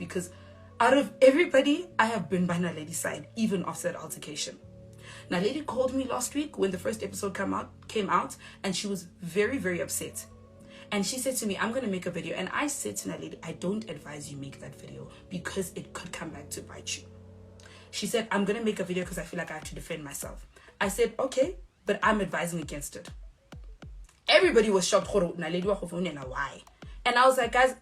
because out of everybody, I have been by Naledi's side, even after that altercation. Naledi called me last week when the first episode came out, and she was very, very upset. And she said to me, I'm going to make a video. And I said to Naledi, I don't advise you make that video because it could come back to bite you. She said, I'm going to make a video because I feel like I have to defend myself. I said, okay, but I'm advising against it. Everybody was shocked. Why? And I was like, guys,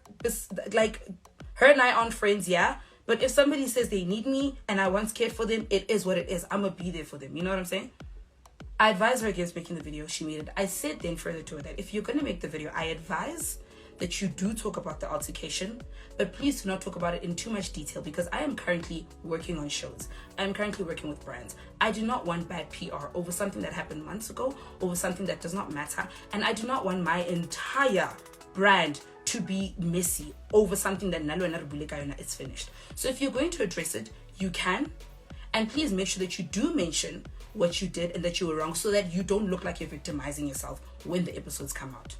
like, her and I aren't friends, yeah? But if somebody says they need me and I once cared for them, it is what it is. I'm going to be there for them. You know what I'm saying? I advised her against making the video. She made it. I said then further to her that if you're going to make the video, I advise that you do talk about the altercation, but please do not talk about it in too much detail because I am currently working on shows. I am currently working with brands. I do not want bad PR over something that happened months ago, over something that does not matter. And I do not want my entire brand to be messy over something that is finished. So if you're going to address it, you can. And please make sure that you do mention what you did and that you were wrong so that you don't look like you're victimizing yourself when the episodes come out.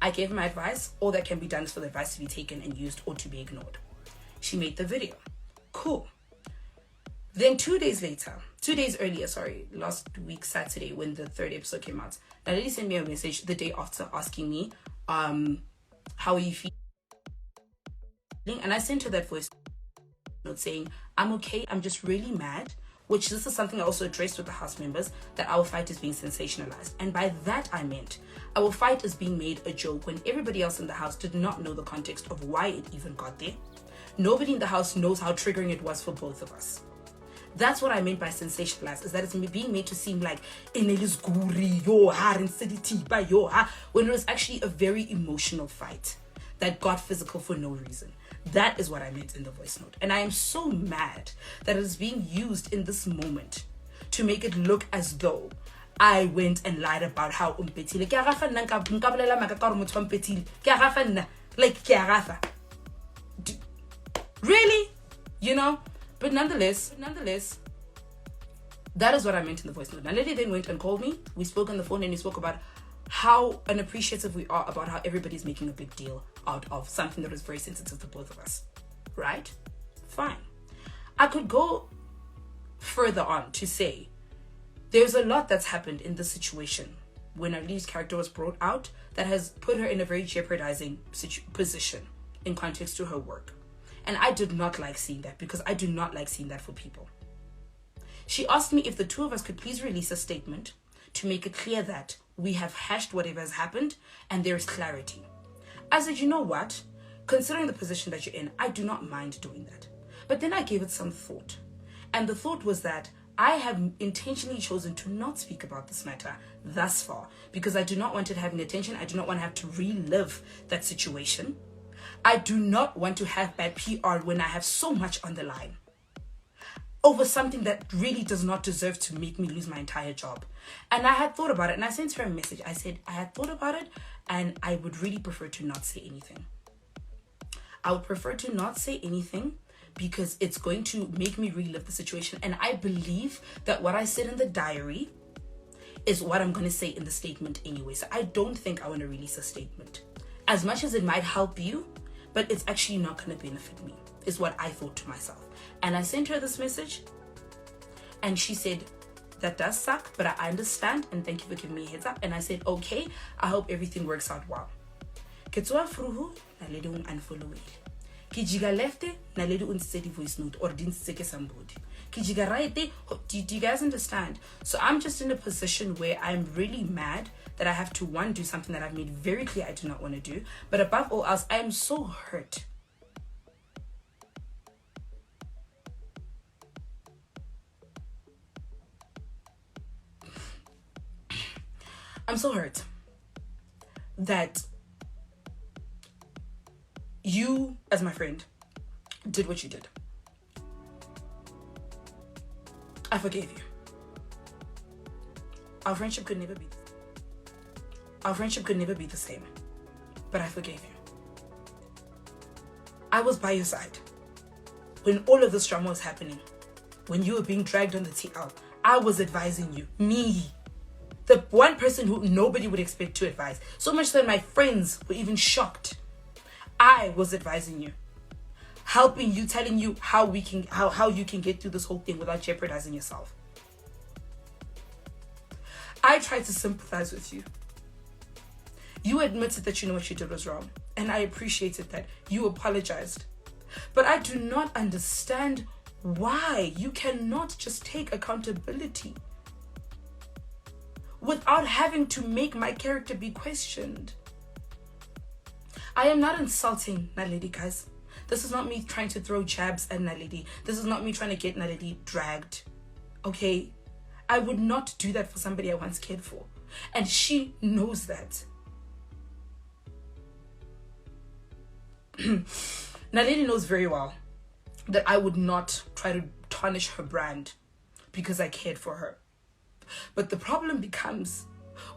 I gave my advice. All that can be done is for the advice to be taken and used or to be ignored. She made the video. Cool. Then 2 days earlier, last week, Saturday, when the third episode came out, Naledi sent me a message the day after asking me, how are you feeling? And I sent her that voice note saying, I'm okay, I'm just really mad, which this is something I also addressed with the house members, that our fight is being sensationalized. And by that I meant our fight is being made a joke when everybody else in the house did not know the context of why it even got there. Nobody in the house knows how triggering it was for both of us. That's what I meant by sensationalized, is that it's being made to seem like when it was actually a very emotional fight that got physical for no reason. That is what I meant in the voice note. And I am so mad that it is being used in this moment to make it look as though I went and lied about how really? You know? But nonetheless, that is what I meant in the voice note. Naledi then went and called me. We spoke on the phone and we spoke about how unappreciative we are about how everybody's making a big deal out of something that was very sensitive to both of us. Right? Fine. I could go further on to say there's a lot that's happened in this situation when Naledi's character was brought out that has put her in a very jeopardizing position in context to her work. And I did not like seeing that because I do not like seeing that for people. She asked me if the two of us could please release a statement to make it clear that we have hashed whatever has happened and there is clarity. I said, you know what? Considering the position that you're in, I do not mind doing that. But then I gave it some thought. And the thought was that I have intentionally chosen to not speak about this matter thus far because I do not want it having attention. I do not want to have to relive that situation. I do not want to have bad PR when I have so much on the line over something that really does not deserve to make me lose my entire job. And I had thought about it and I sent her a message. I said, I had thought about it and I would really prefer to not say anything. I would prefer to not say anything because it's going to make me relive the situation. And I believe that what I said in the diary is what I'm going to say in the statement anyway. So I don't think I want to release a statement. As much as it might help you, but it's actually not going to benefit me, is what I thought to myself. And I sent her this message and she said, that does suck, but I understand and thank you for giving me a heads up. And I said, okay, I hope everything works out well. Ketsoa fruhu, Naledi unfollowed. Kijiga lefte, Naledi unsedi voice note or didn't take somebody. Kijiga right, do you guys understand? So I'm just in a position where I'm really mad that I have to, one, do something that I've made very clear I do not want to do. But above all else, I am so hurt. I'm so hurt that you, as my friend, did what you did. I forgave you. Our friendship could never be the same. But I forgave you. I was by your side when all of this drama was happening. When you were being dragged on the TL, I was advising you. Me. The one person who nobody would expect to advise. So much that my friends were even shocked. I was advising you, helping you, telling you how you can get through this whole thing without jeopardizing yourself. I tried to sympathize with you. You admitted that you know what you did was wrong, and I appreciated that. You apologized. But I do not understand why you cannot just take accountability without having to make my character be questioned. I am not insulting Naledi, guys. This is not me trying to throw jabs at Naledi. This is not me trying to get Naledi dragged. Okay? I would not do that for somebody I once cared for. And she knows that. Naledi knows very well that I would not try to tarnish her brand because I cared for her. But the problem becomes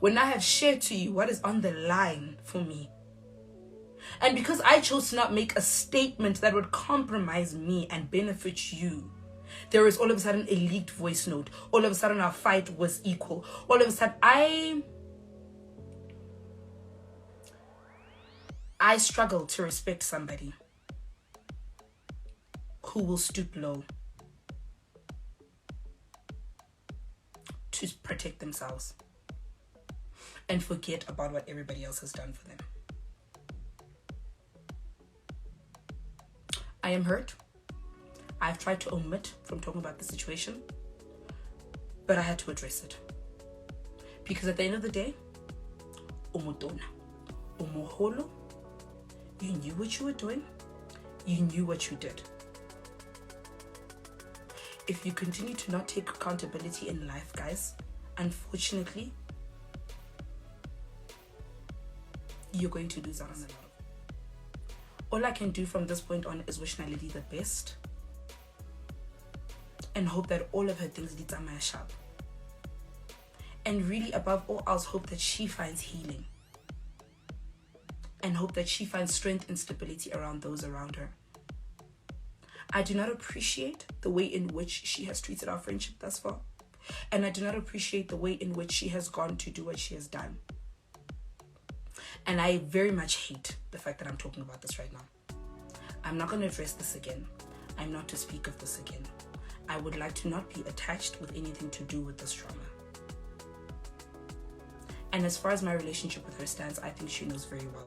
when I have shared to you what is on the line for me. And because I chose to not make a statement that would compromise me and benefit you, there is all of a sudden a leaked voice note. All of a sudden our fight was equal. All of a sudden I struggle to respect somebody who will stoop low to protect themselves and forget about what everybody else has done for them. I am hurt. I've tried to omit from talking about the situation, but I had to address it. Because at the end of the day, umutona, umuholo, you knew what you were doing, you knew what you did. If you continue to not take accountability in life, guys, unfortunately, you're going to lose out on a lot. All I can do from this point on is wish Naledi the best and hope that all of her things lead to my shop. And really, above all else, hope that she finds healing. And hope that she finds strength and stability around those around her. I do not appreciate the way in which she has treated our friendship thus far. And I do not appreciate the way in which she has gone to do what she has done. And I very much hate the fact that I'm talking about this right now. I'm not going to address this again. I'm not to speak of this again. I would like to not be attached with anything to do with this trauma. And as far as my relationship with her stands, I think she knows very well.